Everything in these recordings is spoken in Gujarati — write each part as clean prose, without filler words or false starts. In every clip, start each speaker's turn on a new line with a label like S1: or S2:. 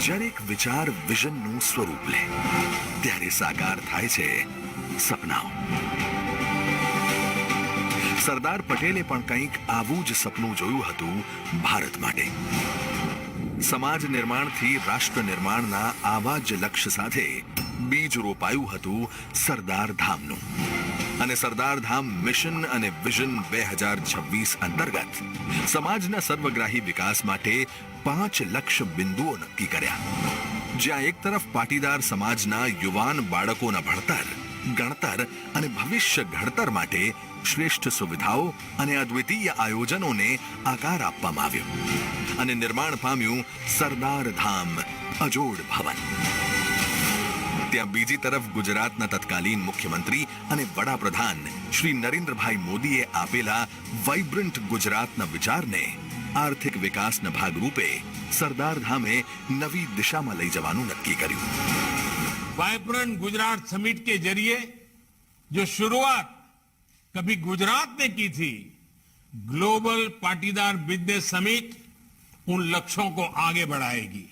S1: જ્યારે એક વિચાર વિઝનનું સ્વરૂપ લે ત્યારે સાકાર થાય છે સપનાઓ. સરદાર પટેલે પણ કંઈક આવું જ સપનું જોયું હતું ભારત માટે. સમાજ નિર્માણથી રાષ્ટ્ર નિર્માણના આવા જ લક્ષ્ય સાથે બીજ રોપાયું હતું સરદાર ધામનું. અને સરદાર ધામ મિશન અને વિઝન 2026 અંતર્ગત સમાજના સર્વગ્રાહી વિકાસ માટે 5 લક્ષ્ય બિંદુઓ નક્કી કર્યા. જ્યાં એક તરફ પાટીદાર સમાજના યુવાન બાળકોના ભણતર, ગણતર અને ભવિષ્ય ઘડતર માટે શ્રેષ્ઠ સુવિધાઓ અને અદ્વિતીય આયોજનોને આકાર આપવામાં આવ્યો અને નિર્માણ પામ્યું સરદાર ધામ અજોડ ભવન. ત્યાં બીજી તરફ ગુજરાતના તત્કાલીન મુખ્યમંત્રી અને વડાપ્રધાન શ્રી નરેન્દ્રભાઈ મોદીએ આપેલા વાઇબ્રન્ટ ગુજરાતના વિચારને આર્થિક વિકાસના ભાગરૂપે સરદાર ધામે નવી દિશામાં લઈ જવાનું નક્કી કર્યું.
S2: वाइब्रेंट गुजरात समिट के जरिए जो शुरुआत कभी गुजरात ने की थी, ग्लोबल पाटीदार बिजनेस समिट उन लक्ष्यों को आगे बढ़ाएगी.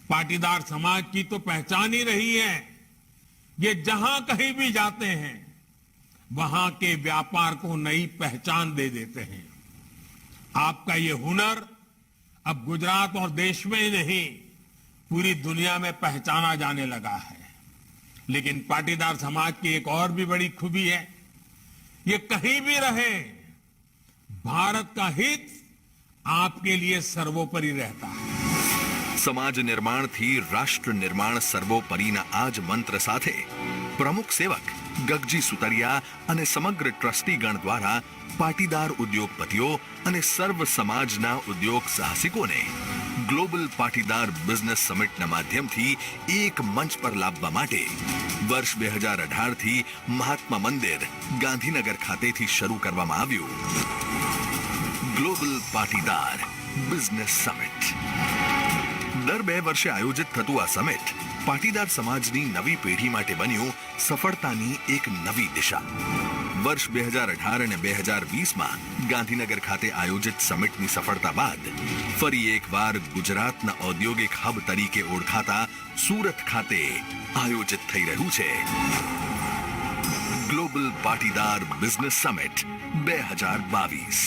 S2: पाटीदार समाज की तो पहचान ही रही है, ये जहां कहीं भी जाते हैं वहां के व्यापार को नई पहचान दे देते हैं. आपका ये हुनर अब गुजरात और देश में ही नहीं पूरी दुनिया में पहचाना जाने लगा है. लेकिन पाटीदार समाज की एक और भी बड़ी खूबी है, ये कहीं भी रहे भारत का हित आपके लिए सर्वोपरि रहता है.
S1: સમાજ નિર્માણથી રાષ્ટ્ર નિર્માણ સર્વોપરીના આ જ મંત્ર સાથે પ્રમુખ સેવક ગગજી સુતરિયા અને સમગ્ર ટ્રસ્ટીગણ દ્વારા પાટીદાર ઉદ્યોગપતિઓ અને સર્વ સમાજના ઉદ્યોગ સાહસિકોને ગ્લોબલ પાટીદાર બિઝનેસ સમિટના માધ્યમથી એક મંચ પર લાવવા માટે વર્ષ 2018થી મહાત્મા મંદિર ગાંધીનગર ખાતેથી શરૂ કરવામાં આવ્યું ગ્લોબલ પાટીદાર બિઝનેસ સમિટ. દર 2 વર્ષે આયોજિત થતું આ સમિટ પાટીદાર સમાજની નવી પેઢી માટે બન્યું સફળતાની એક નવી દિશા. વર્ષ 2018 અને 2020માં ગાંધીનગર ખાતે આયોજિત સમિટની સફળતા બાદ ફરી એકવાર ગુજરાતના ઔદ્યોગિક હબ તરીકે ઓળખાતા સુરત ખાતે આયોજિત થઈ રહ્યું છે ગ્લોબલ પાટીદાર બિઝનેસ સમિટ 2022.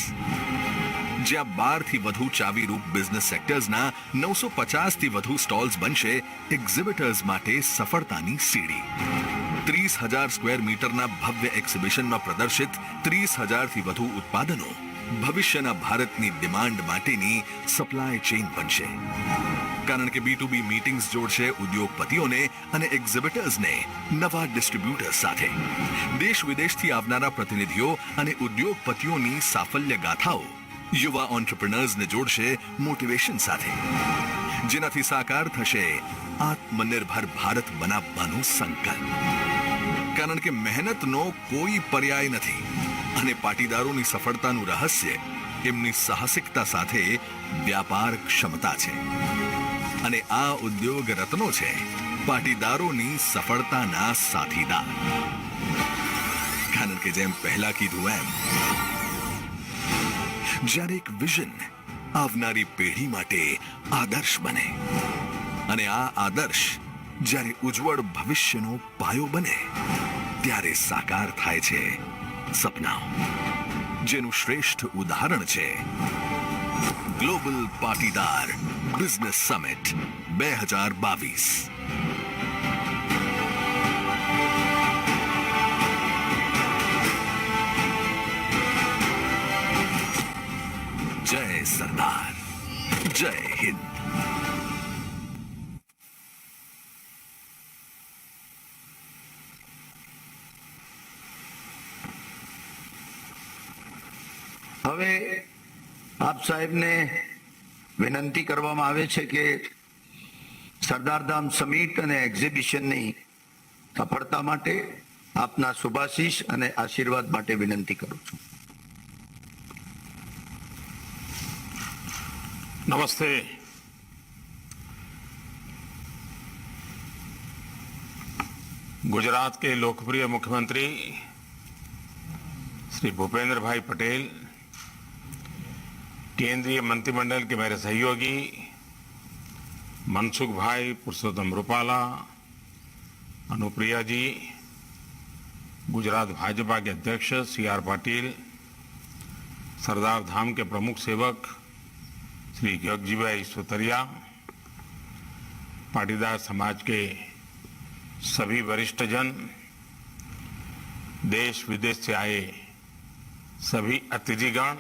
S1: જ્યાં 12 થી વધુ ચાવીરૂપ બિઝનેસ સેક્ટર્સના 950 થી વધુ સ્ટોલ્સ બનશે એક્ઝિબિટર્સ માટે સફળતાની સીડી. 30,000 સ્ક્વેર મીટરના ભવ્ય એક્ઝિબિશનમાં પ્રદર્શિત 30,000 થી વધુ ઉત્પાદનો ભવિષ્યના ભારતની ડિમાન્ડ માટેની સપ્લાય ચેઇન બનશે. કારણ કે B2B મીટિંગ્સ જોડશે ઉદ્યોગપતિઓને અને એક્ઝિબિટર્સને નવા ડિસ્ટ્રીબ્યુટર્સ સાથે. દેશ વિદેશથી આવનારા પ્રતિનિધિઓ અને ઉદ્યોગપતિઓની સાફલ્ય ગાથાઓ યુવા ઓન્ટરપ્રિનર્સને જોડશે મોટિવેશન સાથે, જેનાથી સાકાર થશે આત્મનિર્ભર ભારત બનાવવાનો સંકલ્પ. કારણ કે મહેનતનો કોઈ પર્યાય નથી અને પાટીદારોની સફળતાનું રહસ્ય એમની સાહસિકતા સાથે વ્યાપાર ક્ષમતા છે. અને આ ઉદ્યોગ રત્નો છે પાટીદારોની સફળતાના સાથીદાર. કારણ કે જેમ પહેલા કીધું એમ, જ્યારે એક વિઝન આવનારી પેઢી માટે આદર્શ બને અને આ આદર્શ જ્યારે ઉજ્જવળ ભવિષ્યનો પાયો બને ત્યારે સાકાર થાય છે સપનાઓ, જેનું શ્રેષ્ઠ ઉદાહરણ છે ગ્લોબલ પાટીદાર બિઝનેસ સમિટ 2022. જય સરદાર, જય હિન્દ.
S3: હવે આપ સાહેબને વિનંતી કરવામાં આવે છે કે સરદારધામ સમિટ અને એક્ઝિબિશનની સફળતા માટે આપના શુભાશીષ અને આશીર્વાદ માટે વિનંતી કરું છું.
S2: नमस्ते. गुजरात के लोकप्रिय मुख्यमंत्री श्री भूपेंद्र भाई पटेल, केंद्रीय मंत्रिमंडल के मेरे सहयोगी मनसुख भाई, पुरुषोत्तम रूपाला, अनुप्रिया जी, गुजरात भाजपा के अध्यक्ष CR पाटिल, सरदार धाम के प्रमुख सेवक श्री जगजीभाई सुतरिया, पाटीदार समाज के सभी वरिष्ठ जन, देश विदेश से आए सभी अतिथिगण,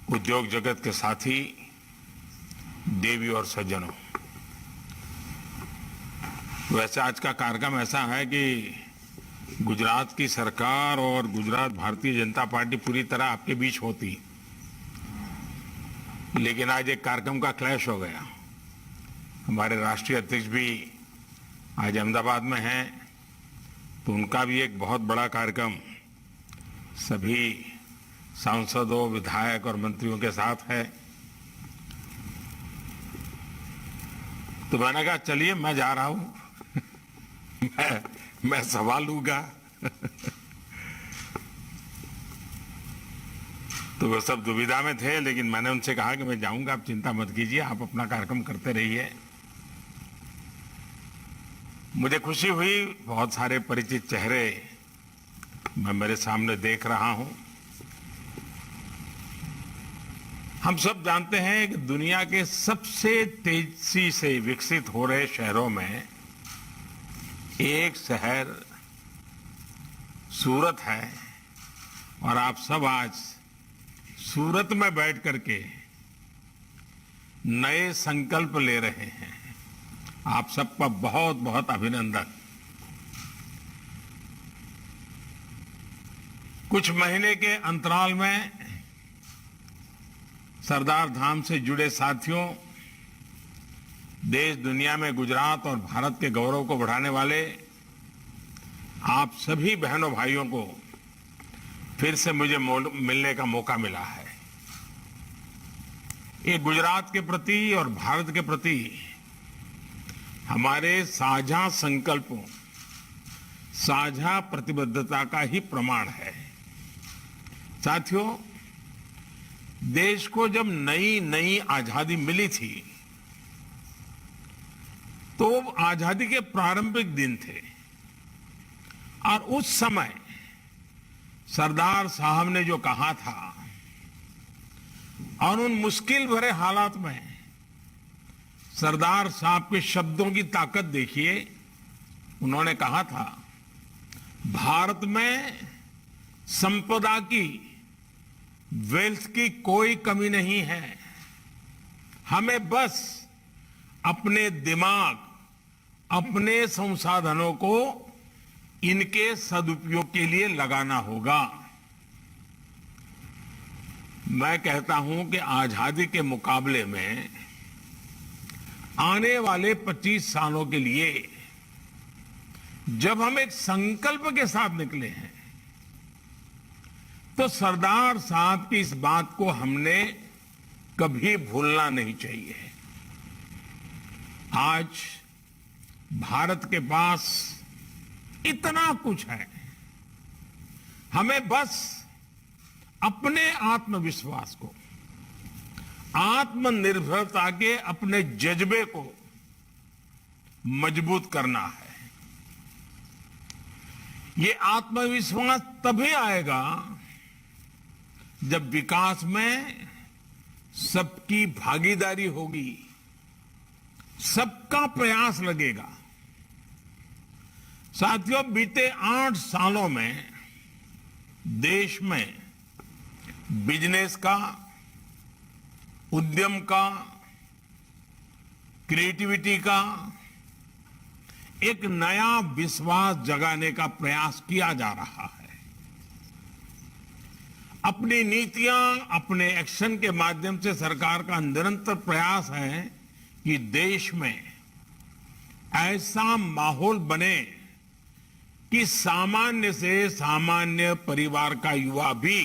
S2: उद्योग जगत के साथी, देवी और सज्जनों। वैसे आज का कार्यक्रम ऐसा है कि गुजरात की सरकार और गुजरात भारतीय जनता पार्टी पूरी तरह आपके बीच होती, लेकिन आज एक कार्यक्रम का क्लैश हो गया। हमारे राष्ट्रीय अध्यक्ष भी आज अहमदाबाद में हैं, तो उनका भी एक बहुत बड़ा कार्यक्रम सभी सांसदों, विधायक और मंत्रियों के साथ है। तो मैंने कहा चलिए मैं जा रहा हूं मैं सवाल लूंगा तो वो सब दुविधा में थे, लेकिन मैंने उनसे कहा कि मैं जाऊंगा, आप चिंता मत कीजिए, आप अपना कार्यक्रम करते रहिए। मुझे खुशी हुई, बहुत सारे परिचित चेहरे मैं मेरे सामने देख रहा हूं। हम सब जानते हैं कि दुनिया के सबसे तेजी से विकसित हो रहे शहरों में एक शहर सूरत है, और आप सब आज सूरत में बैठ करके नए संकल्प ले रहे हैं। आप सबका बहुत बहुत अभिनंदन। कुछ महीने के अंतराल में सरदार धाम से जुड़े साथियों, देश दुनिया में गुजरात और भारत के गौरव को बढ़ाने वाले आप सभी बहनों भाइयों को फिर से मुझे मिलने का मौका मिला है। ये गुजरात के प्रति और भारत के प्रति हमारे साझा संकल्पों, साझा प्रतिबद्धता का ही प्रमाण है। साथियों, देश को जब नई नई आजादी मिली थी तो आजादी के प्रारंभिक दिन थे, और उस समय सरदार साहब ने जो कहा था, और उन मुश्किल भरे हालात में सरदार साहब के शब्दों की ताकत देखिए। उन्होंने कहा था, भारत में संपदा की, वेल्थ की कोई कमी नहीं है, हमें बस अपने दिमाग, अपने संसाधनों को इनके सदुपयोग के लिए लगाना होगा। मैं कहता हूं कि आजादी के मुकाबले में आने वाले 25 सालों के लिए जब हम एक संकल्प के साथ निकले हैं, तो सरदार साहब की इस बात को हमने कभी भूलना नहीं चाहिए। आज भारत के पास इतना कुछ है, हमें बस अपने आत्मविश्वास को, आत्मनिर्भरता के अपने जज्बे को मजबूत करना है। ये आत्मविश्वास तभी आएगा जब विकास में सबकी भागीदारी होगी, सबका प्रयास लगेगा। साथियों, बीते 8 सालों में देश में बिजनेस का, उद्यम का, क्रिएटिविटी का एक नया विश्वास जगाने का प्रयास किया जा रहा है। अपनी नीतियां, अपने एक्शन के माध्यम से सरकार का निरंतर प्रयास है कि देश में ऐसा माहौल बने कि सामान्य से सामान्य परिवार का युवा भी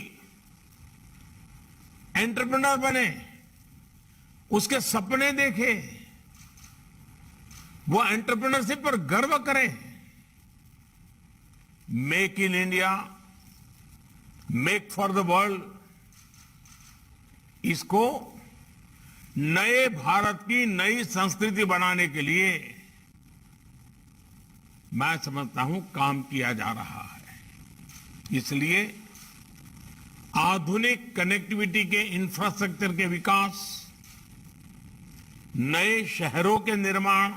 S2: एंटरप्रेन्योर बने, उसके सपने देखे, वो एंटरप्रेन्योरशिप पर गर्व करे। Make in India, make for the world, इसको नए भारत की नई संस्कृति बनाने के लिए मैं समझता हूं काम किया जा रहा है। इसलिए आधुनिक कनेक्टिविटी के इंफ्रास्ट्रक्चर के विकास, नए शहरों के निर्माण,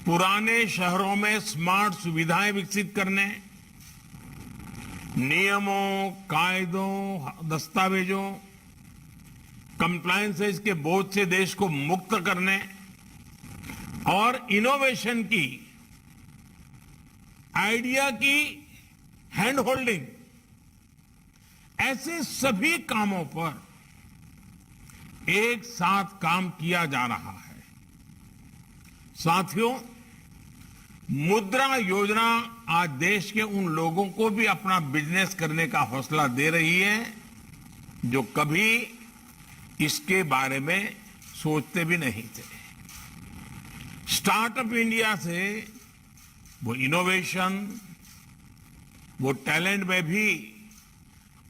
S2: पुराने शहरों में स्मार्ट सुविधाएं विकसित करने, नियमों, कायदों, दस्तावेजों, कंप्लायंसेस के बोझ से देश को मुक्त करने और इनोवेशन की, आइडिया की हैंड होल्डिंग, ऐसे सभी कामों पर एक साथ काम किया जा रहा है। साथियों, मुद्रा योजना आज देश के उन लोगों को भी अपना बिजनेस करने का हौसला दे रही है जो कभी इसके बारे में सोचते भी नहीं थे। स्टार्टअप इंडिया से वो इनोवेशन, वो टैलेंट में भी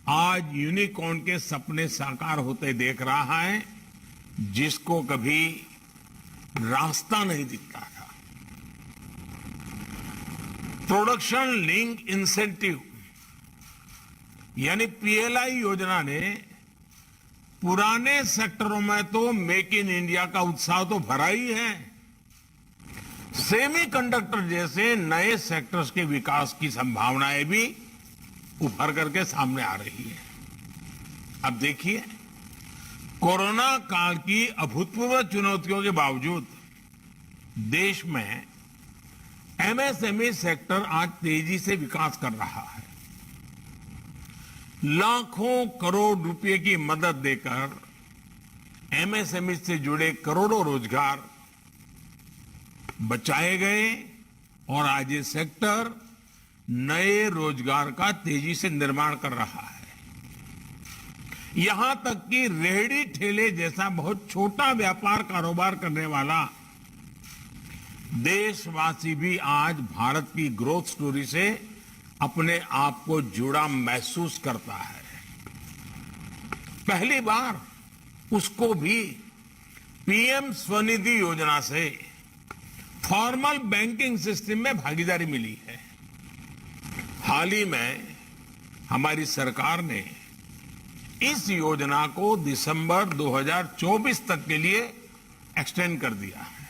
S2: आज यूनिकॉर्न के सपने साकार होते देख रहा है, जिसको कभी रास्ता नहीं दिखता था। प्रोडक्शन लिंक इंसेंटिव यानी पीएलआई योजना ने पुराने सेक्टरों में तो मेक इन इंडिया का उत्साह तो भरा ही है, सेमीकंडक्टर जैसे नए सेक्टर्स के विकास की संभावनाएं भी उभर करके सामने आ रही है। अब देखिए, कोरोना काल की अभूतपूर्व चुनौतियों के बावजूद देश में एमएसएमई सेक्टर आज तेजी से विकास कर रहा है। लाखों करोड़ रुपए की मदद देकर एमएसएमई से जुड़े करोड़ों रोजगार बचाए गए और आज ये सेक्टर नए रोजगार का तेजी से निर्माण कर रहा है। यहां तक कि रेहड़ी ठेले जैसा बहुत छोटा व्यापार कारोबार करने वाला देशवासी भी आज भारत की ग्रोथ स्टोरी से अपने आप को जुड़ा महसूस करता है। पहली बार उसको भी पीएम स्वनिधि योजना से फॉर्मल बैंकिंग सिस्टम में भागीदारी मिली है। हाल ही में हमारी सरकार ने इस योजना को दिसंबर 2024 तक के लिए एक्सटेंड कर दिया है।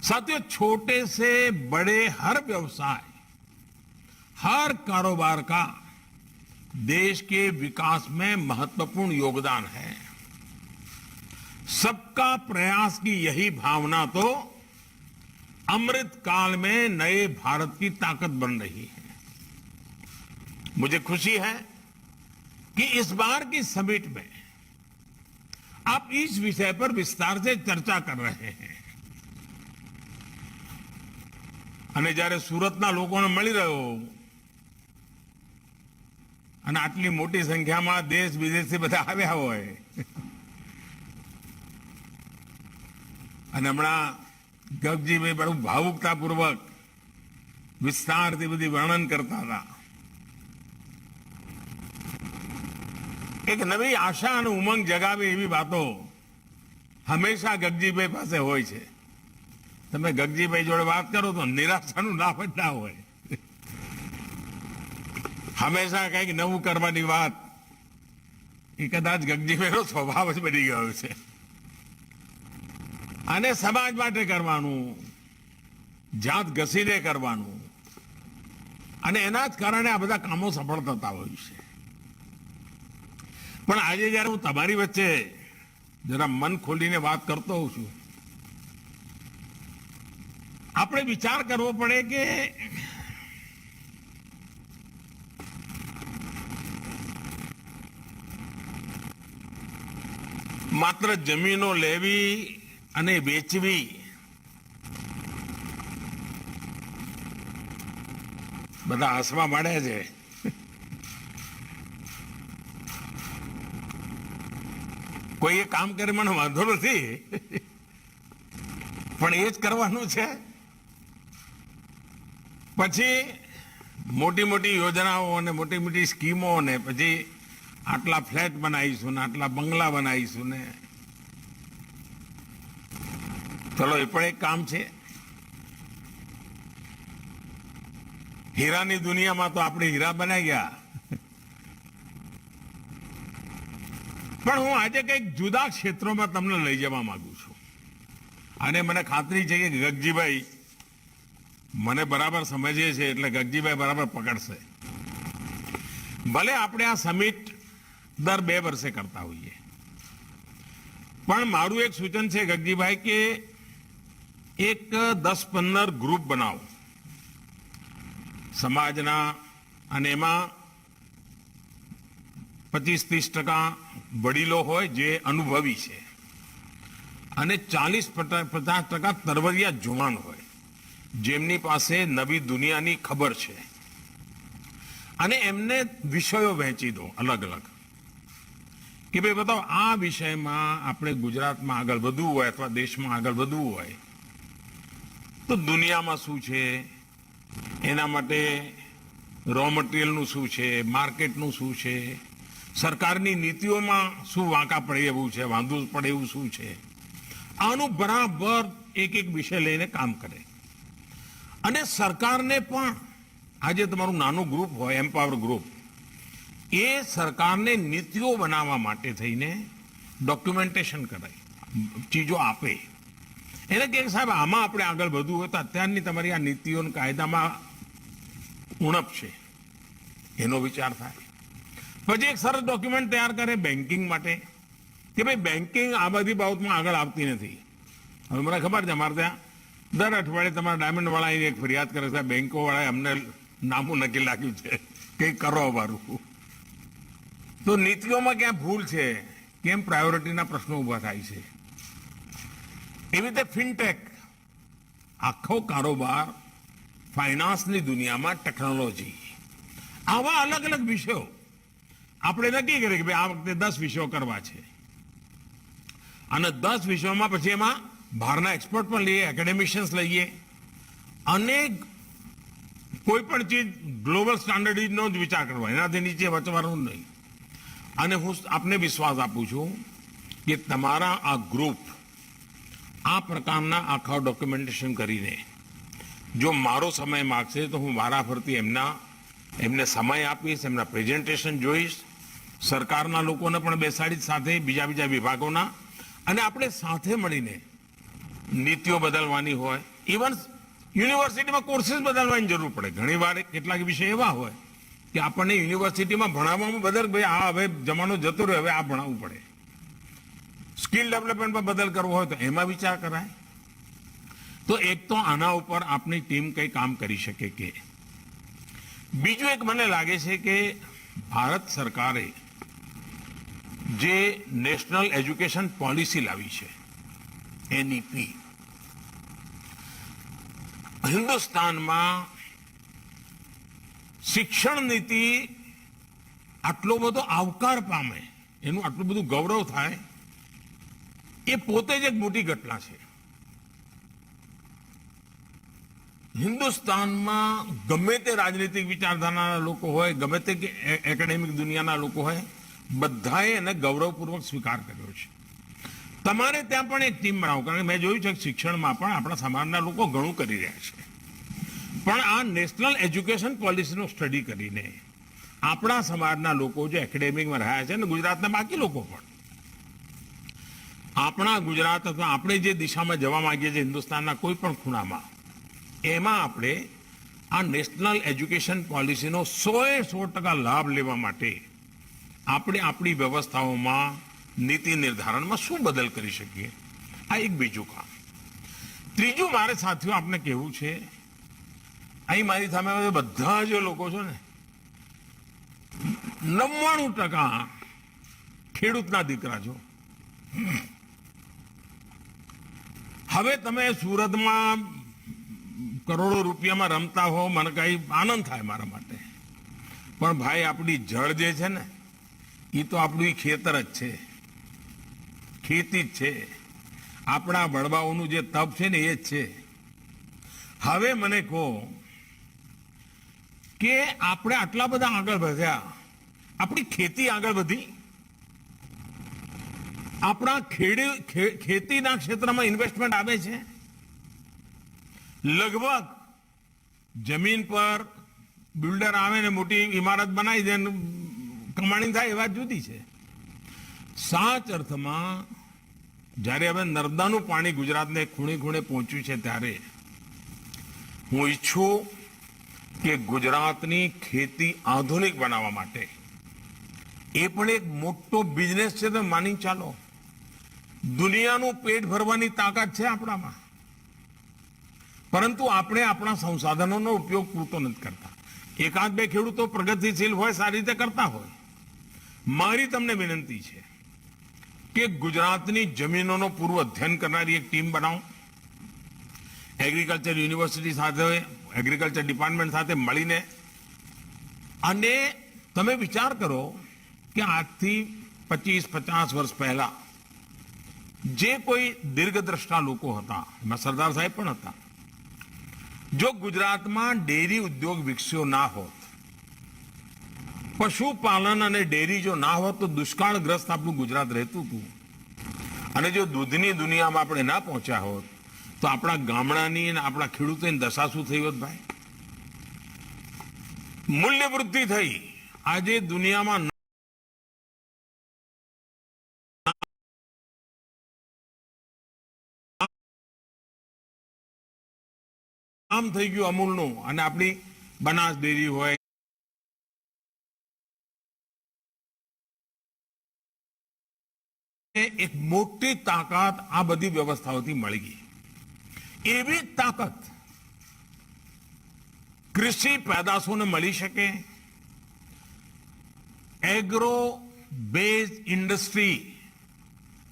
S2: साथियों, छोटे से बड़े हर व्यवसाय, हर कारोबार का देश के विकास में महत्वपूर्ण योगदान है। सबका प्रयास की यही भावना तो अमृत काल में नए भारत की ताकत बन रही है। मुझे खुशी है कि इस बार की समिट में आप इस विषय पर विस्तार से चर्चा कर रहे हैं અને જ્યારે સુરતના લોકોને મળી રહ્યો અને આટલી મોટી સંખ્યામાં દેશ વિદેશથી બધા આવ્યા હોય અને હમણાં ગગજીભાઈ બહુ ભાવુકતાપૂર્વક વિસ્તારથી બધી વર્ણન કરતા હતા। એક નવી આશા અને ઉમંગ જગાવે એવી વાતો હંમેશા ગગજીભાઈ પાસે હોય છે। તમે ગગજીભાઈ જોડે વાત કરો તો નિરાશાનું નામ જ ના હોય। હંમેશા કંઈક નવું કરવાની વાત એ કદાચ ગગજીભાઈનો સ્વભાવ જ બની ગયો છે અને સમાજ માટે કરવાનું, જાત ઘસીને કરવાનું અને એના જ કારણે આ બધા કામો સફળ થતા હોય છે। પણ આજે જ્યારે હું તમારી વચ્ચે જરા મન ખોલીને વાત કરતો હોઉં છું, આપણે વિચાર કરવો પડે કે માત્ર જમીનો લેવી અને વેચવી બધા હસવા માંડ્યા છે। કોઈ એ કામ કરે મને વાંધો નથી, પણ એ જ કરવાનું છે। પછી મોટી મોટી યોજનાઓ અને મોટી મોટી સ્કીમો અને પછી આટલા ફ્લેટ બનાવીશું ને આટલા બંગલા બનાવીશું ને ચલો એ પણ એક કામ છે. હીરાની દુનિયામાં તો આપણે હીરા બનાવી ગયા, પણ હું આજે કંઈક જુદા ક્ષેત્રોમાં તમને લઈ જવા માંગુ છું. અને મને ખાતરી છે કે ગગજીભાઈ મને બરાબર સમજે છે, એટલે ગગજીભાઈ બરાબર પકડશે. ભલે આપણે આ સમિટ દર 2 વર્ષે કરતા હોઈએ, પણ મારું એક સૂચન છે ગગજીભાઈ કે એક 10-15 ગ્રુપ બનાવો સમાજના, અને એમાં 25-30% વડીલો હોય જે અનુભવી છે, અને 40-50% તરવરિયા જુવાન હોય જેમની પાસે નવી દુનિયાની ખબર છે, અને એમને વિષયો વહેંચી દો અલગ અલગ કે ભાઈ બતાવો આ વિષયમાં આપણે ગુજરાતમાં આગળ વધવું હોય અથવા દેશમાં આગળ વધવું હોય તો દુનિયામાં શું છે, એના માટે રો મટીરિયલનું શું છે, માર્કેટનું શું છે, સરકારની નીતિઓમાં શું વાંકા પડે એવું છે, વાંધો પડે એવું શું છે, આનું બરાબર એક એક વિષય લઈને કામ કરે. અને સરકારને પણ આજે તમારું નાનું ગ્રુપ હોય એમ્પાવર ગ્રુપ, એ સરકારને નીતિઓ બનાવવા માટે થઈને ડોક્યુમેન્ટેશન કરાય, ચીજો આપે, એને કે સાહેબ આમાં આપણે આગળ વધવું હોય તો અત્યારની તમારી આ નીતિઓ અને કાયદામાં ઉણપ છે, એનો વિચાર થાય. પછી એક સરસ ડોક્યુમેન્ટ તૈયાર કરે બેન્કિંગ માટે કે ભાઈ બેન્કિંગ આ બધી બાબતમાં આગળ આવતી નથી. હવે મને ખબર છે અમારે ત્યાં દર અઠવાડિયે તમારા ડાયમંડ વાળા એક ફરિયાદ કરે છે, બેંકો વાળાએ અમને નામું નક્કી લાગ્યું છે કંઈક કરો અમારું. તો નીતિઓમાં ક્યાં ભૂલ છે, કેમ પ્રાયોરિટીના પ્રશ્નો ઊભા થાય છે. એવી રીતે ફિનટેક આખો કારોબાર, ફાઇનાન્સની દુનિયામાં ટેકનોલોજી, આવા અલગ અલગ વિષયો આપણે નક્કી કરીએ કે ભાઈ આ વખતે 10 વિષયો કરવા છે, અને 10 વિષયોમાં પછી એમાં બહારના એક્સપર્ટ પણ લઈએ, એકેડેમિશિયન્સ લઈએ, અને કોઈ પણ ચીજ ગ્લોબલ સ્ટાન્ડર્ડનો જ વિચાર કરવો, એનાથી નીચે વચવાનું નહીં. અને હું આપને વિશ્વાસ આપું છું કે તમારા આ ગ્રુપ આ પ્રકારના આખા ડોક્યુમેન્ટેશન કરીને જો મારો સમય માગશે તો હું વારાફરતી એમને સમય આપીશ, એમના પ્રેઝન્ટેશન જોઈશ, સરકારના લોકોને પણ બેસાડી સાથે, બીજા વિભાગોના, અને આપણે સાથે મળીને નીતિઓ બદલવાની હોય, ઇવન યુનિવર્સિટીમાં કોર્સીસ બદલવાની જરૂર પડે. ઘણી વાર કેટલાક વિષય એવા હોય કે આપણને યુનિવર્સિટીમાં ભણાવવામાં ભાઈ આ હવે જમાનો જતો રહ્યો, હવે આ ભણાવવું પડે. સ્કિલ ડેવલપમેન્ટમાં બદલ કરવો હોય તો એમાં વિચાર કરાય. તો એક તો આના ઉપર આપણી ટીમ કઈ કામ કરી શકે કે. બીજું એક મને લાગે છે કે ભારત સરકારે જે નેશનલ એજ્યુકેશન પોલિસી લાવી છે, એનઈપી, હિન્દુસ્તાનમાં શિક્ષણ નીતિ આટલો બધો આવકાર પામે, એનું આટલું બધું ગૌરવ થાય, એ પોતે જ એક મોટી ઘટના છે. હિન્દુસ્તાનમાં ગમે તે રાજનીતિક વિચારધારાના લોકો હોય, ગમે તે એકેડેમિક દુનિયાના લોકો હોય, બધાએ એને ગૌરવપૂર્વક સ્વીકાર કર્યો છે. તમારે ત્યાં પણ એક ટીમ બનાવો, કારણ કે મેં જોયું છે કે શિક્ષણમાં પણ આપણા સમાજના લોકો ઘણું કરી રહ્યા છે, પણ આ નેશનલ એજ્યુકેશન પોલિસીનો સ્ટડી કરીને આપણા સમાજના લોકો જે એકેડેમિકમાં રહ્યા છે, અને ગુજરાતના બાકી લોકો પણ, આપણા ગુજરાત અથવા આપણે જે દિશામાં જવા માંગીએ છીએ હિન્દુસ્તાનના કોઈ પણ ખૂણામાં, એમાં આપણે આ નેશનલ એજ્યુકેશન પોલિસીનો 100% લાભ લેવા માટે આપણે આપણી વ્યવસ્થાઓમાં, નીતિ નિર્ધારણમાં શું બદલ કરી શકીએ, આ એક બીજું કામ. ત્રીજું મારે સાથીઓ આપને કહેવું છે, અહીં મારી સામે બધા જે લોકો છે ને 99% ખેડૂતના દીકરા છો. હવે તમે સુરતમાં કરોડો રૂપિયામાં રમતા હો, મને કઈ આનંદ થાય મારા માટે, પણ ભાઈ આપણી જળ જે છે ને, એ તો આપણું ખેતર જ છે, ખેતી જ છે, આપણા વડવાઓનું જે તપ છે ને એ જ છે. હવે મને કહો કે આપણે આટલા બધા આગળ વધ્યા, આપણી ખેતી આગળ વધી, આપણા ખેતીના ક્ષેત્રમાં ઇન્વેસ્ટમેન્ટ આવે છે. લગભગ જમીન પર બિલ્ડર આવે ને મોટી ઇમારત બનાવી દે, કમાણી થાય એ વાત જુદી છે. સાચ અર્થમાં જ્યારે હવે નર્મદાનું પાણી ગુજરાતને ખૂણે ખૂણે પહોંચ્યું છે, ત્યારે હું ઈચ્છું કે ગુજરાતની ખેતી આધુનિક બનાવવા માટે એ પણ એક મોટો બિઝનેસ છે. તો માની ચાલો, દુનિયાનું પેટ ભરવાની તાકાત છે આપણામાં, પરંતુ આપણે આપણા સંસાધનોનો ઉપયોગ પૂરતો નથી કરતા. એકાદ બે ખેડૂતો પ્રગતિશીલ હોય, સારી રીતે કરતા હોય. મારી તમને વિનંતી છે કે ગુજરાતની જમીનોનો પૂર્વ અધ્યયન કરનારી એક ટીમ બનાવો. એગ્રીકલ્ચર યુનિવર્સિટી સાથે, એગ્રીકલ્ચર ડિપાર્ટમેન્ટ સાથે મળીને, અને તમે વિચાર કરો કે આજથી 25-50 વર્ષ પહેલા જે કોઈ દીર્ઘદ્રષ્ટા લોકો હતા, એમાં સરદાર સાહેબ પણ હતા, જો ગુજરાતમાં ડેરી ઉદ્યોગ વિકસ્યો ના હોત, પશુપાલન અને ડેરી જો ના હોત, તો દુષ્કાળગ્રસ્ત આપણું ગુજરાત રહેતું હતું. અને જો દૂધની દુનિયામાં આપણે ના પહોંચ્યા હોત, તો આપણા ગામડાની અને આપણા ખેડૂતોની દશા શું થઈ હોત ભાઈ? મૂલ્ય વૃદ્ધિ થઈ. આજે દુનિયામાં નામ થઈ ગયું અમૂલનું, અને આપણી બનાસ ડેરી હોય, એક મોટી તાકાત આ બધી વ્યવસ્થાઓથી મળી ગઈ. એવી તાકાત કૃષિ પેદાશોને મળી શકે. એગ્રો બેઝ ઇન્ડસ્ટ્રી,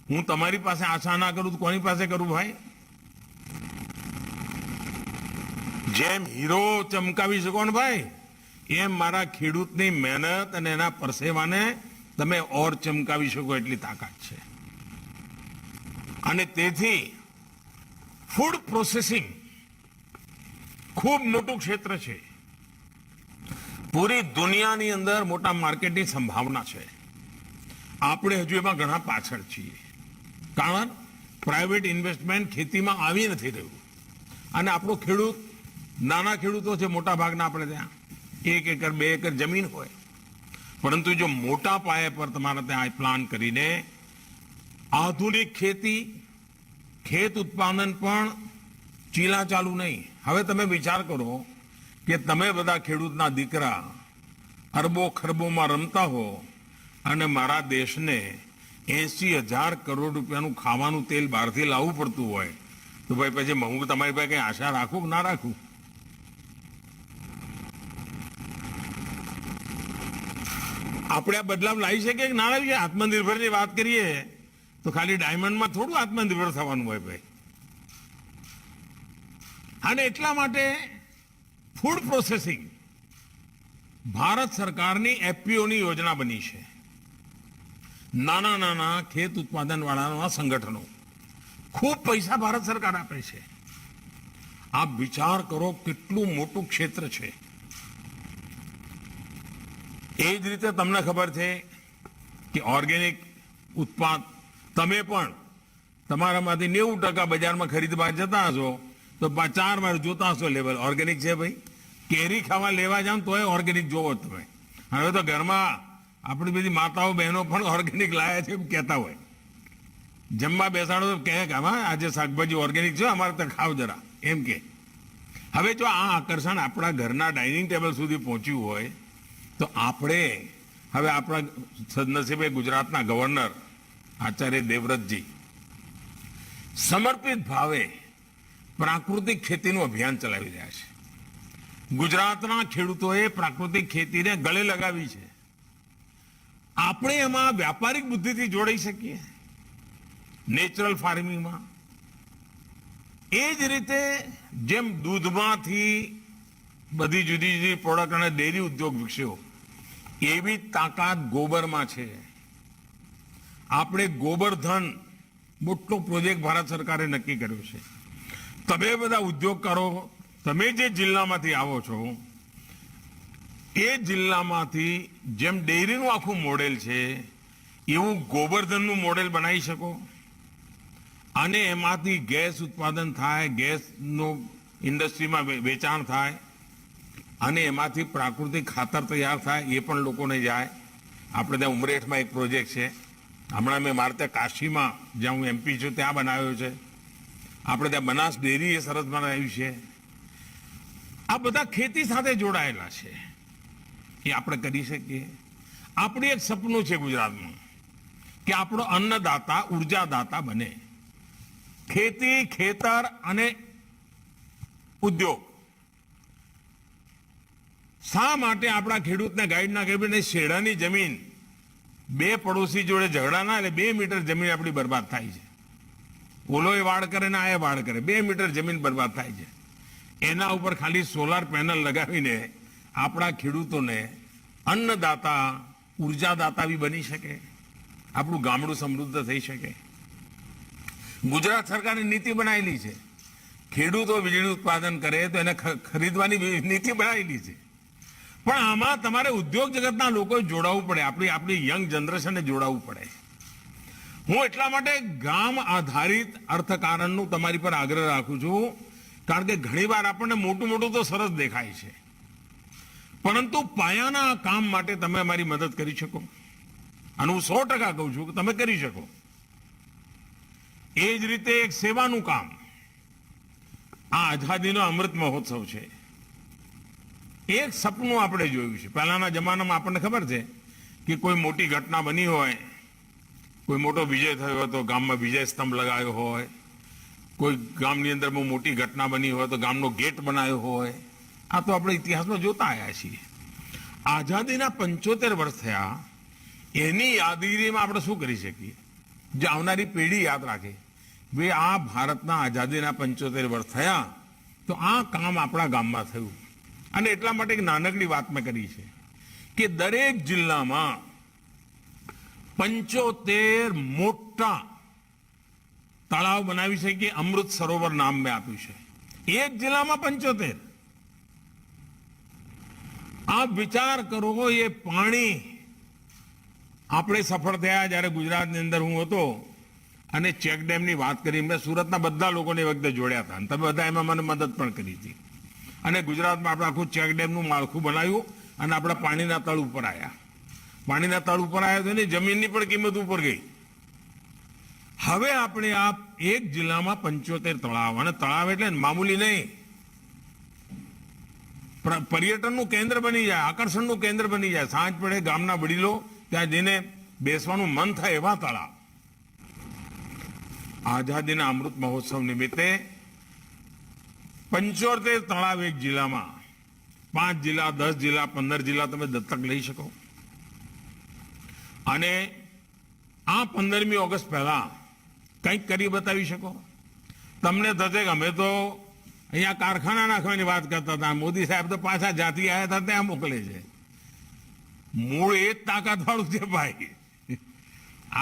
S2: હું તમારી પાસે આશા ના કરું તો કોની પાસે કરું ભાઈ? જેમ હીરો ચમકાવી શકો ને ભાઈ, એમ મારા ખેડૂતની મહેનત અને એના પરસેવાને તમે ઓર ચમકાવી શકો એટલી તાકાત છે. અને તેથી ફૂડ પ્રોસેસિંગ ખૂબ મોટું ક્ષેત્ર છે. પૂરી દુનિયાની અંદર મોટા માર્કેટની સંભાવના છે. આપણે હજુ એમાં ઘણા પાછળ છીએ, કારણ પ્રાઇવેટ ઇન્વેસ્ટમેન્ટ ખેતીમાં આવી નથી રહ્યું. અને આપણો ખેડૂત, નાના ખેડૂતો છે મોટા ભાગના, આપણે ત્યાં 1 એકર 2 એકર જમીન હોય, પરંતુ જો મોટા પાયે પર તમારે ત્યાં પ્લાન કરીને આધુનિક ખેતી, ખેત ઉત્પાદન પણ ચીલા ચાલુ નહીં. હવે તમે વિચાર કરો કે તમે બધા ખેડૂતના દીકરા અરબો ખરબોમાં રમતા હો, અને મારા દેશને 80,000 કરોડ રૂપિયાનું ખાવાનું તેલ બહારથી લાવવું પડતું હોય, તો ભાઈ પછી હું તમારી પાસે કઈ આશા રાખું કે ના રાખું? આપણે આ બદલાવ લાવી શકીએ કે ના લાવી શકીએ? આત્મનિર્ભરની વાત કરીએ તો ખાલી ડાયમંડમાં થોડું આત્મનિર્ભર થવાનું હોય ભાઈ. અને એટલા માટે ફૂડ પ્રોસેસિંગ ભારત સરકારની એફપીઓની યોજના બની છે. નાના નાના ખેત ઉત્પાદન વાળાના સંગઠનો ખૂબ પૈસા ભારત સરકાર આપે છે. આપ વિચાર કરો કેટલું મોટું ક્ષેત્ર છે. એ જ રીતે તમને ખબર છે કે ઓર્ગેનિક ઉત્પાદ તમે પણ તમારામાંથી 90% બજારમાં ખરીદવા જતા હશો તો 4 વાર જોતા હશો લેવલ ઓર્ગેનિક છે ભાઈ. કેરી ખાવા લેવા જાવ તોય ઓર્ગેનિક જોવો તમે. હવે તો ઘરમાં આપણી બધી માતાઓ બહેનો પણ ઓર્ગેનિક લાયા છે એમ કહેતા હોય. જમવા બેસાડો તો કહે કે હા આજે શાકભાજી ઓર્ગેનિક છે, અમારે તો ખાવ જરા એમ કે. હવે જો આ આકર્ષણ આપણા ઘરના ડાઇનિંગ ટેબલ સુધી પહોંચ્યું હોય, તો આપણે હવે આપણા સદનસીબે ગુજરાતના ગવર્નર આચાર્ય દેવવ્રતજી સમર્પિત ભાવે પ્રાકૃતિક ખેતીનું અભિયાન ચલાવી રહ્યા છે. ગુજરાતના ખેડૂતોએ પ્રાકૃતિક ખેતીને ગળે લગાવી છે. આપણે એમાં વ્યાપારિક બુદ્ધિથી જોડાઈ શકીએ, નેચરલ ફાર્મિંગમાં. એ જ રીતે જેમ દૂધમાંથી બધી જુદી જુદી પ્રોડક્ટ અને ડેરી ઉદ્યોગ વિકસ્યો, એવી તાકાત ગોબરમાં છે. આપણે ગોબરધન મોટો પ્રોજેક્ટ ભારત સરકારે નક્કી કર્યો છે. તમે બધા ઉદ્યોગકારો, તમે જે જિલ્લામાંથી આવો છો, એ જિલ્લામાંથી જેમ ડેરીનું આખું મોડેલ છે એવું ગોબરધનનું મોડેલ બનાવી શકો અને એમાંથી ગેસ ઉત્પાદન થાય, ગેસનું ઇન્ડસ્ટ્રીમાં વેચાણ થાય અને એમાંથી પ્રાકૃતિક ખાતર તૈયાર થાય, એ પણ લોકોને જાય. આપણે ત્યાં ઉમરેઠમાં એક પ્રોજેક્ટ છે, હમણાં મેં મારે ત્યાં કાશીમાં જ્યાં હું MP છું ત્યાં બનાવ્યો છે. આપણે ત્યાં બનાસ ડેરી એ સરસ બનાવ્યું છે. આ બધા ખેતી સાથે જોડાયેલા છે, એ આપણે કરી શકીએ. આપણું એક સપનું છે ગુજરાતમાં કે આપણો અન્નદાતા ઉર્જાદાતા બને. ખેતી, ખેતર અને ઉદ્યોગ. શા માટે આપણા ખેડૂતને ગાઈડ ના કરવી? શેડાની જમીન બે પડોશી જોડે ઝઘડા ના એટલે 2 મીટર જમીન આપણી બરબાદ થાય છે. ઓલો એ વાડ કરે ને આ એ વાડ કરે, 2 મીટર જમીન બરબાદ થાય છે. એના ઉપર ખાલી સોલાર પેનલ લગાવીને આપણા ખેડૂતોને અન્નદાતા ઉર્જાદાતા બી બની શકે, આપણું ગામડું સમૃદ્ધ થઈ શકે. ગુજરાત સરકારે નીતિ બનાવેલી છે, ખેડૂતો વીજળી ઉત્પાદન કરે તો એને ખરીદવાની નીતિ બનાવેલી છે. પણ આમાં તમારે ઉદ્યોગ જગતના લોકોએ જોડાવવું પડે, આપણી યંગ જનરેશનને જોડાવવું પડે. હું એટલા માટે ગામ આધારિત અર્થકારણનું તમારી પર આગ્રહ રાખું છું, કારણ કે ઘણીવાર આપણને મોટું મોટું તો સરસ દેખાય છે, પરંતુ પાયાના કામ માટે તમે અમારી મદદ કરી શકો. અને હું 100% કહું છું કે તમે કરી શકો. એ જ રીતે એક સેવાનું કામ. આ આઝાદીનો અમૃત મહોત્સવ છે. એક સપનું આપણે જોયું છે. પહેલાના જમાનામાં આપણને ખબર છે કે કોઈ મોટી ઘટના બની હોય, કોઈ મોટો વિજય થયો હોય તો ગામમાં વિજય સ્તંભ લગાવ્યો હોય, કોઈ ગામની અંદર બહુ મોટી ઘટના બની હોય તો ગામનો ગેટ બનાવ્યો હોય. આ તો આપણે ઇતિહાસમાં જોતા આવ્યા છીએ. આઝાદીના 75 વર્ષ થયા, એની યાદગીરીમાં આપણે શું કરી શકીએ જે આવનારી પેઢી યાદ રાખે? ભાઈ, આ ભારતના આઝાદીના 75 વર્ષ થયા તો આ કામ આપણા ગામમાં થયું. અને એટલા માટે એક નાનકડી વાત મેં કરી છે કે દરેક જિલ્લામાં 75 મોટા તળાવ બનાવી છે કે અમૃત સરોવર નામ મેં આપ્યું છે. એક જિલ્લામાં 75. આપ વિચાર કરો, એ પાણી આપણે સફળ થયા જ્યારે ગુજરાતની અંદર હું હતો અને ચેક ડેમની વાત કરી. મેં સુરતના બધા લોકોને એ વખતે જોડ્યા હતા અને તમે બધા એમાં મને મદદ પણ કરી હતી. અને ગુજરાતમાં આપણે આખું ચેક ડેમનું માળખું બનાવ્યું અને આપણા પાણીના તળ ઉપર આવ્યા. પાણીના તળ ઉપર આવ્યા તો એની જમીનની પણ કિંમત ઉપર ગઈ. હવે આપણે આ એક જિલ્લામાં 75 તળાવ, અને તળાવ એટલે મામૂલી નહીં, પર્યટનનું કેન્દ્ર બની જાય, આકર્ષણનું કેન્દ્ર બની જાય. સાંજ પડે ગામના વડીલો ત્યાં જઈને બેસવાનું મન થાય એવા તળાવ. આઝાદીના અમૃત મહોત્સવ નિમિત્તે 75 તળાવ એક જિલ્લામાં, 5 જિલ્લા, 10 જિલ્લા, 15 જિલ્લા તમે દત્તક લઈ શકો. અને આ 15મી ઓગસ્ટ પહેલા કંઈક કરી બતાવી શકો. તમને થશે કે અમે તો અહીંયા કારખાના નાખવાની વાત કરતા હતા, મોદી સાહેબ તો પાછા જાતિ આવ્યા હતા ત્યાં મોકલે છે. મૂળ એ જ તાકાત વાળું છે ભાઈ.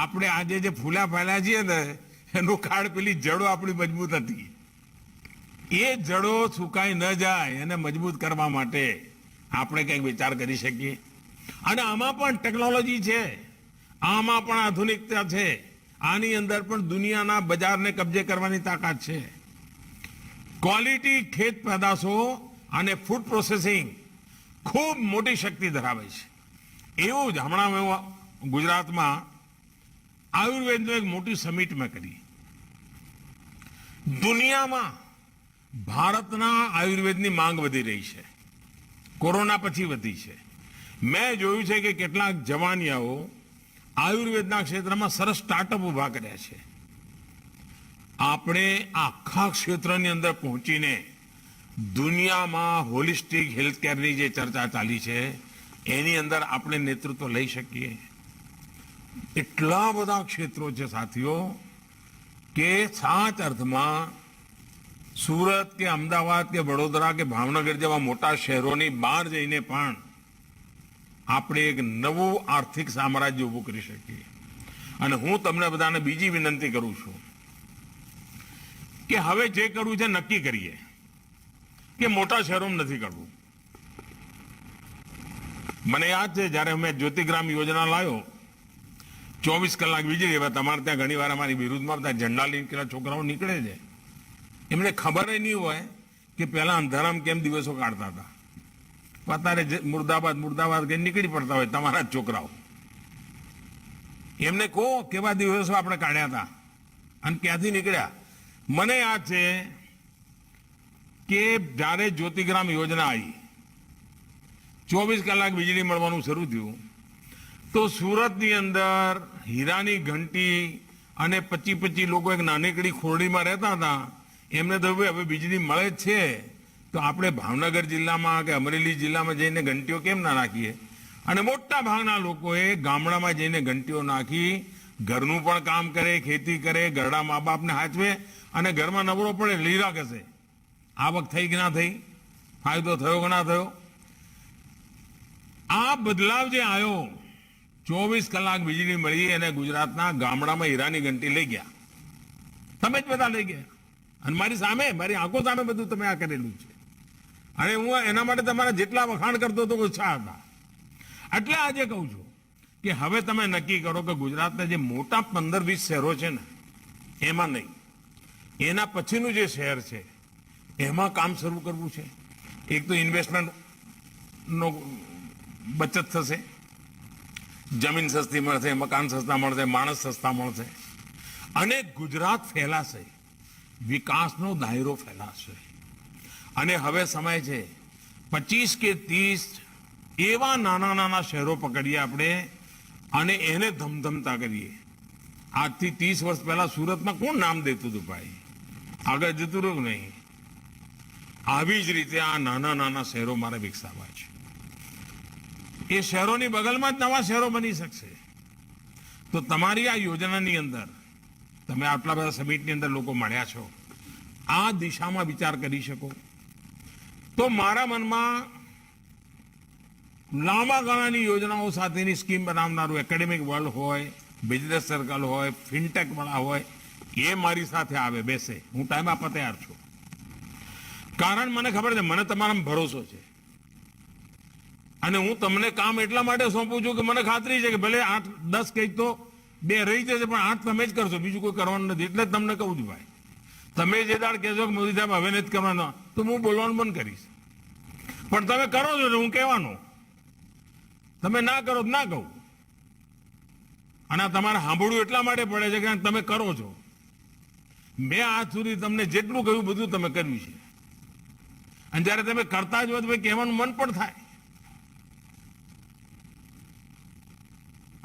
S2: આપણે આજે જે ફૂલા ફેલ્યા છીએ ને એનું કાળ પેલી જડો આપણી મજબૂત હતી. એ જડો સુકાઈ ન જાય એને મજબૂત કરવા માટે આપણે કંઈક વિચાર કરી શકીએ. અને આમાં પણ ટેકનોલોજી છે, આમાં પણ આધુનિકતા છે, આની અંદર પણ દુનિયાના બજારને કબજે કરવાની તાકાત છે. ક્વોલિટી ખેત પેદાશો અને ફૂડ પ્રોસેસિંગ ખૂબ મોટી શક્તિ ધરાવે છે. એવું જ હમણાં મેં ગુજરાતમાં આયુર્વેદનું એક મોટી સમિટ મેં કરી. દુનિયામાં ભારતના આયુર્વેદની માંગ વધી રહી છે, કોરોના પછી વધી છે. મેં જોયું છે કે કેટલાક જવાનિયાઓ આયુર્વેદના ક્ષેત્રમાં સરસ સ્ટાર્ટઅપ ઉભા કર્યા છે. આપણે આખા ક્ષેત્રની અંદર પહોંચીને દુનિયામાં હોલિસ્ટિક હેલ્થકેરની જે ચર્ચા ચાલી છે એની અંદર આપણે નેતૃત્વ લઈ શકીએ. એટલા બધા ક્ષેત્રો છે સાથીઓ કે સાચ અર્થમાં સુરત કે અમદાવાદ કે વડોદરા કે ભાવનગર જેવા મોટા શહેરોની બહાર જઈને પણ આપણે એક નવું આર્થિક સામ્રાજ્ય ઊભું કરી શકીએ. અને હું તમને બધાને બીજી વિનંતી કરું છું કે હવે જે કરવું છે નક્કી કરીએ કે મોટા શહેરોમાં નથી કરવું. મને યાદ છે જ્યારે મેં જ્યોતિગ્રામ યોજના લાવ્યો 24 કલાક વીજળી. હવે તમારે ત્યાં ઘણી વાર અમારી વિરુદ્ધમાં બધા ઝંડા લઈને પેલા છોકરાઓ નીકળે છે, એમને ખબર નહીં હોય કે પહેલા અંધારામાં કેમ દિવસો કાઢતા હતા. અત્યારે મુર્દાબાદ મુર્દાબાદ કે નીકળી પડતા હોય તમારા જ છોકરાઓ. એમને કહો કેવા દિવસો આપણે કાઢ્યા હતા અને ક્યાંથી નીકળ્યા. મને યાદ છે કે જ્યારે જ્યોતિગ્રામ યોજના આવી, 24 કલાક વીજળી મળવાનું શરૂ થયું, તો સુરતની અંદર હીરાની ઘંટી અને 25 લોકો એક નાનકડી ખોરડીમાં રહેતા હતા. એમને તો હવે વીજળી મળે જ છે, તો આપણે ભાવનગર જિલ્લામાં કે અમરેલી જિલ્લામાં જઈને ઘંટીઓ કેમ ના નાખીએ. અને મોટા ભાગના લોકોએ ગામડામાં જઈને ઘંટીઓ નાખી, ઘરનું પણ કામ કરે, ખેતી કરે, ઘરડા મા બાપને હાચવે અને ઘરમાં નવરો પડે લીરા કસે. આવક થઈ કે ના થઈ, ફાયદો થયો કે ના થયો. આ બદલાવ જે આવ્યો, 24 કલાક વીજળી મળી અને ગુજરાતના ગામડામાં હીરાની ઘંટી લઈ ગયા. તમે જ બધા લઈ ગયા અને મારી સામે, મારી આંખો સામે બધું તમે આ કરેલું છે. અને હું એના માટે તમારા જેટલા વખાણ કરતો હતો ઓછા હતા. એટલે આજે કહું છું કે હવે તમે નક્કી કરો કે ગુજરાતના જે મોટા 15-20 શહેરો છે ને એમાં નહીં, એના પછીનું જે શહેર છે એમાં કામ શરૂ કરવું છે. એક તો ઇન્વેસ્ટમેન્ટનો બચત થશે, જમીન સસ્તી મળશે, મકાન સસ્તા મળશે, માણસ સસ્તા મળશે અને ગુજરાત ફેલાશે, વિકાસનો દાયરો ફેલાશે. અને હવે સમય છે 25 કે 30 એવા નાના નાના શહેરો પકડીએ આપણે અને એને ધમધમતા કરીએ. આજથી 30 વર્ષ પહેલા સુરતમાં કોણ નામ દેતું હતું ભાઈ? આગળ જતું રહ્યું નહીં. આવી જ રીતે આ નાના નાના શહેરો મારે વિકસાવવા છે. એ શહેરોની બગલમાં જ નવા શહેરો બની શકશે. તો તમારી આ યોજનાની અંદર તમે આટલા બધા સમિટની અંદર લોકો મળ્યા છો, આ દિશામાં વિચાર કરી શકો તો મારા મનમાં લાંબા ગાળાની યોજનાઓ સાથેની સ્કીમ બનાવનારું એકેડેમિક વર્લ્ડ હોય, બિઝનેસ સર્કલ હોય, ફિનટેક વાળા હોય, એ મારી સાથે આવે, બેસે. હું ટાઈમ આપવા તૈયાર છું. કારણ મને ખબર છે, મને તમારામાં ભરોસો છે અને હું તમને કામ એટલા માટે સોંપું છું કે મને ખાતરી છે કે ભલે 8-10 કંઈક તો 2 રહી જશે, પણ 8 તમે જ કરશો, બીજું કોઈ કરવાનું નથી. એટલે જ તમને કહું છું ભાઈ, તમે જે દાડ કહેશો કે મોદી સાહેબ હવે નથી કરવાનો, તો હું બોલવાનું બંધ કરીશ. પણ તમે કરો છો હું કહેવાનું, તમે ના કરો ના કહું. અને તમારે સાંભળવું એટલા માટે પડે છે કે તમે કરો છો. મેં આજ સુધી તમને જેટલું કહ્યું બધું તમે કર્યું છે. અને જયારે તમે કરતા જ હોય તો ભાઈ કહેવાનું મન પણ થાય.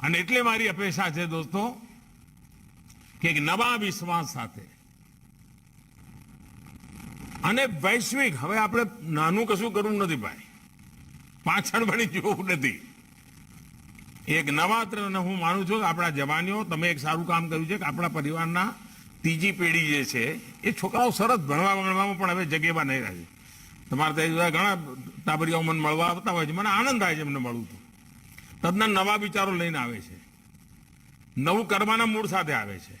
S2: અને એટલે મારી અપેક્ષા છે દોસ્તો કે એક નવા વિશ્વાસ સાથે અને વૈશ્વિક, હવે આપણે નાનું કશું કરવું નથી ભાઈ, પાછળ વળી જોવું નથી. એક નવા હું માનું છું કે આપણા જવાનીઓ, તમે એક સારું કામ કર્યું છે કે આપણા પરિવારના ત્રીજી પેઢી જે છે એ છોકરાઓ સરસ ભણવામાં પણ હવે જગ્યામાં નહીં રહે. તમારે ત્યાં ઘણા ટાબરિયાઓ મને મળવા આવતા હોય છે, મને આનંદ થાય છે એમને મળવું. તો તદ્દન નવા વિચારો લઈને આવે છે, નવું કરવાના મૂળ સાથે આવે છે.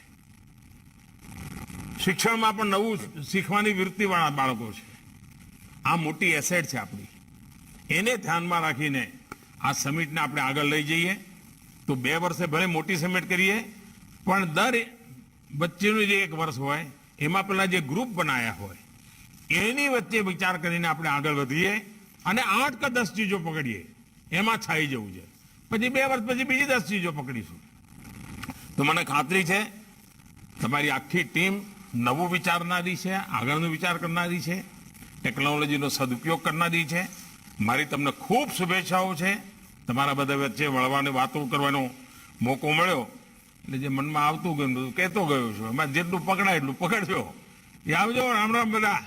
S2: શિક્ષણમાં પણ નવું શીખવાની વૃત્તિવાળા બાળકો છે. આ મોટી એસેટ છે આપણી. એને ધ્યાનમાં રાખીને આ સમિટને આપણે આગળ લઈ જઈએ તો 2 વર્ષે ભલે મોટી સમિટ કરીએ, પણ દર વચ્ચેનું જે 1 વર્ષ હોય એમાં પેલા જે ગ્રુપ બનાયા હોય એની વચ્ચે વિચાર કરીને આપણે આગળ વધીએ અને 8 કે 10 ચીજો પકડીએ, એમાં છાઈ જવું છે. પછી 2 વર્ષ પછી બીજી 10 ચીજો પકડીશું. તો મને ખાતરી છે તમારી આખી ટીમ નવું વિચારનારી છે, આગળનો વિચાર કરનારી છે, ટેકનોલોજીનો સદુપયોગ કરનારી છે. મારી તમને ખૂબ શુભેચ્છાઓ છે. તમારા બધા વચ્ચે વળવાની વાતો કરવાનો મોકો મળ્યો એટલે જે મનમાં આવતું ગયું બધું કહેતો ગયો છું. એમાં જેટલું પકડાય એટલું પકડજો. એ આવજો. રામ રામ બધા.